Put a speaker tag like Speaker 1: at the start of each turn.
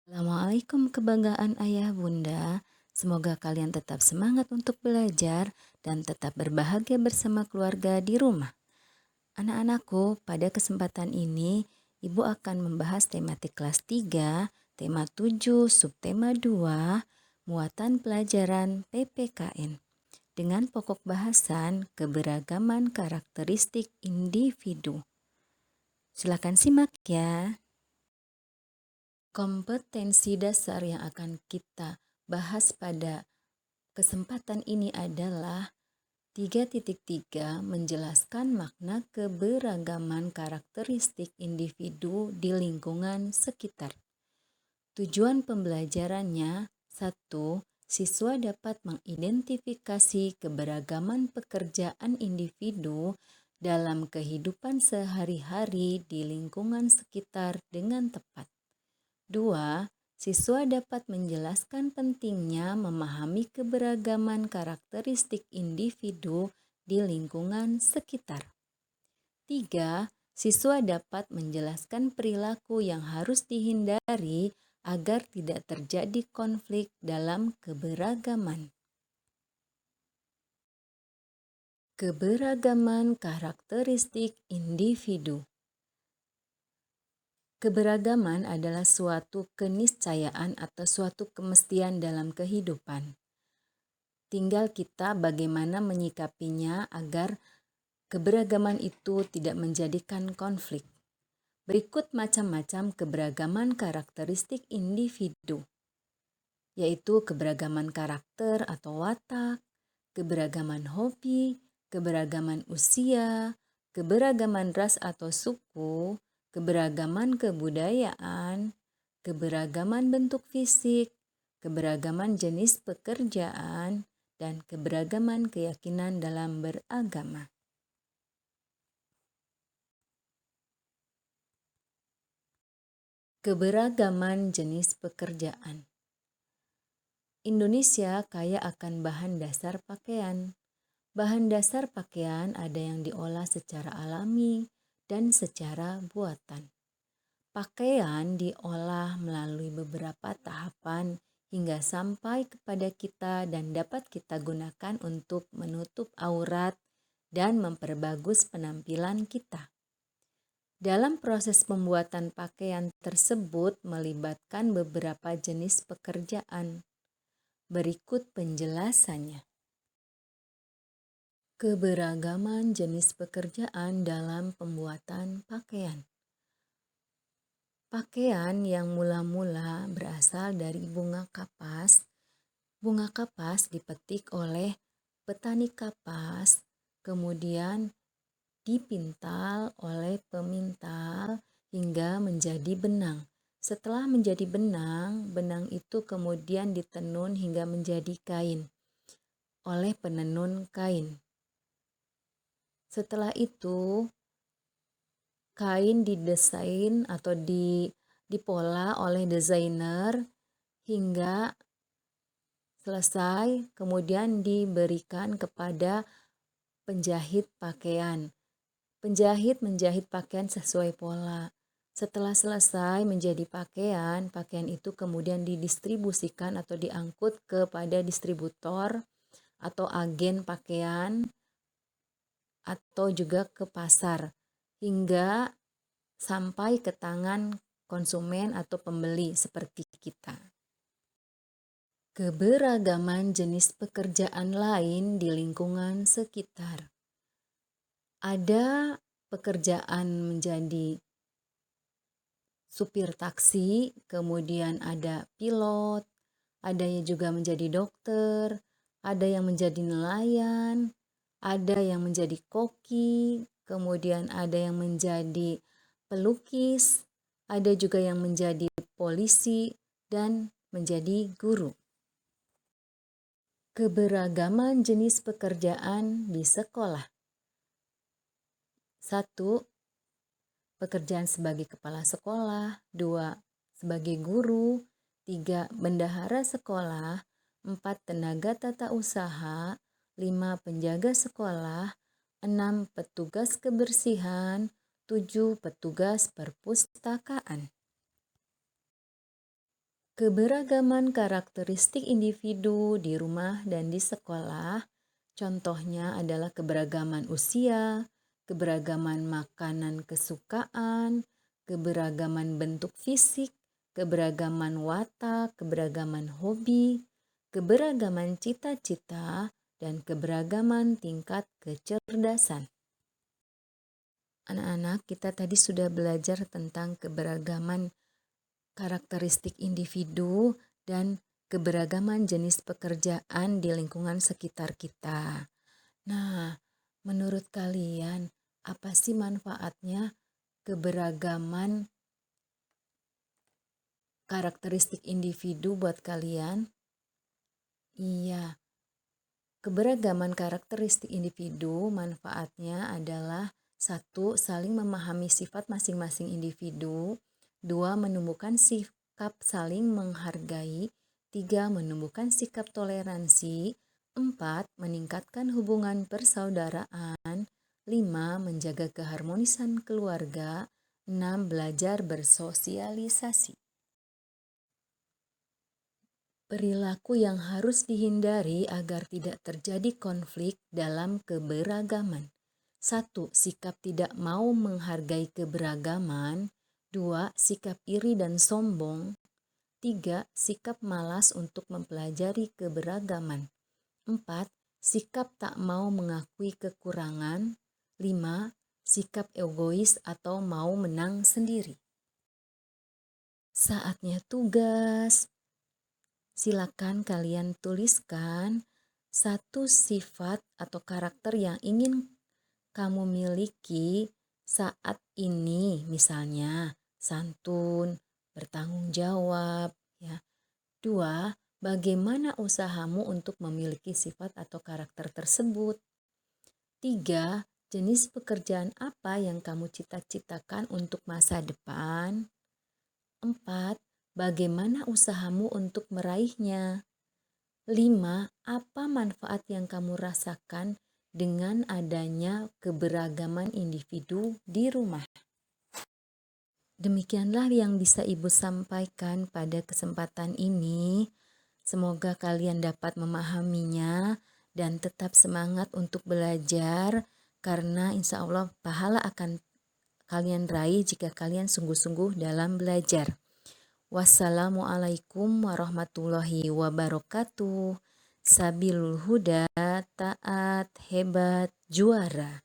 Speaker 1: Assalamualaikum kebanggaan ayah bunda. Semoga kalian tetap semangat untuk belajar dan tetap berbahagia bersama keluarga di rumah. Anak-anakku, pada kesempatan ini Ibu akan membahas tematik kelas 3, tema 7, subtema 2, muatan pelajaran PPKN. Dengan pokok bahasan keberagaman karakteristik individu. Silakan simak ya. Kompetensi dasar yang akan kita bahas pada kesempatan ini adalah 3.3 menjelaskan makna keberagaman karakteristik individu di lingkungan sekitar. Tujuan pembelajarannya: 1. Siswa dapat mengidentifikasi keberagaman pekerjaan individu dalam kehidupan sehari-hari di lingkungan sekitar dengan tepat. 2. Siswa dapat menjelaskan pentingnya memahami keberagaman karakteristik individu di lingkungan sekitar. 3. Siswa dapat menjelaskan perilaku yang harus dihindari agar tidak terjadi konflik dalam keberagaman. Keberagaman karakteristik individu. Keberagaman adalah suatu keniscayaan atau suatu kemestian dalam kehidupan. Tinggal kita bagaimana menyikapinya agar keberagaman itu tidak menjadikan konflik. Berikut macam-macam keberagaman karakteristik individu, yaitu keberagaman karakter atau watak, keberagaman hobi, keberagaman usia, keberagaman ras atau suku, keberagaman kebudayaan, keberagaman bentuk fisik, keberagaman jenis pekerjaan, dan keberagaman keyakinan dalam beragama. Keberagaman jenis pekerjaan. Indonesia kaya akan bahan dasar pakaian. Bahan dasar pakaian ada yang diolah secara alami dan secara buatan. Pakaian diolah melalui beberapa tahapan hingga sampai kepada kita dan dapat kita gunakan untuk menutup aurat dan memperbagus penampilan kita. Dalam proses pembuatan pakaian tersebut melibatkan beberapa jenis pekerjaan. Berikut penjelasannya. Keberagaman jenis pekerjaan dalam pembuatan pakaian. Pakaian yang mula-mula berasal dari bunga kapas. Bunga kapas dipetik oleh petani kapas, kemudian dipintal oleh pemintal hingga menjadi benang. Setelah menjadi benang, benang itu kemudian ditenun hingga menjadi kain oleh penenun kain. Setelah itu, kain didesain atau dipola oleh desainer hingga selesai, kemudian diberikan kepada penjahit pakaian. Penjahit menjahit pakaian sesuai pola. Setelah selesai menjadi pakaian, pakaian itu kemudian didistribusikan atau diangkut kepada distributor atau agen pakaian atau juga ke pasar hingga sampai ke tangan konsumen atau pembeli seperti kita. Keberagaman jenis pekerjaan lain di lingkungan sekitar. Ada pekerjaan menjadi supir taksi, kemudian ada pilot, ada yang juga menjadi dokter, ada yang menjadi nelayan, ada yang menjadi koki, kemudian ada yang menjadi pelukis, ada juga yang menjadi polisi, dan menjadi guru. Keberagaman jenis pekerjaan di sekolah. 1. Pekerjaan sebagai kepala sekolah. 2. Sebagai guru. 3. Bendahara sekolah. 4. Tenaga tata usaha. 5. Penjaga sekolah. 6. Petugas kebersihan. 7. Petugas perpustakaan. Keberagaman karakteristik individu di rumah dan di sekolah, contohnya adalah keberagaman usia, keberagaman makanan kesukaan, keberagaman bentuk fisik, keberagaman watak, keberagaman hobi, keberagaman cita-cita, dan keberagaman tingkat kecerdasan. Anak-anak, kita tadi sudah belajar tentang keberagaman karakteristik individu dan keberagaman jenis pekerjaan di lingkungan sekitar kita. Nah, menurut kalian, apa sih manfaatnya keberagaman karakteristik individu buat kalian? Iya, keberagaman karakteristik individu manfaatnya adalah: 1. Saling memahami sifat masing-masing individu. 2. Menumbuhkan sikap saling menghargai. 3. Menumbuhkan sikap toleransi. 4. Meningkatkan hubungan persaudaraan. 5. Menjaga keharmonisan keluarga. 6. Belajar bersosialisasi. Perilaku yang harus dihindari agar tidak terjadi konflik dalam keberagaman. 1. Sikap tidak mau menghargai keberagaman. 2. Sikap iri dan sombong. 3. Sikap malas untuk mempelajari keberagaman. 4. Sikap tak mau mengakui kekurangan. 5. Sikap egois atau mau menang sendiri. Saatnya tugas. Silakan kalian tuliskan satu sifat atau karakter yang ingin kamu miliki saat ini, misalnya santun, bertanggung jawab, ya. 2. Bagaimana usahamu untuk memiliki sifat atau karakter tersebut? 3. Jenis pekerjaan apa yang kamu cita-citakan untuk masa depan? 4. Bagaimana usahamu untuk meraihnya? 5. Apa manfaat yang kamu rasakan dengan adanya keberagaman individu di rumah? Demikianlah yang bisa Ibu sampaikan pada kesempatan ini. Semoga kalian dapat memahaminya dan tetap semangat untuk belajar, karena insya Allah pahala akan kalian raih jika kalian sungguh-sungguh dalam belajar. Wassalamualaikum warahmatullahi wabarakatuh. Sabilul huda, taat, hebat, juara.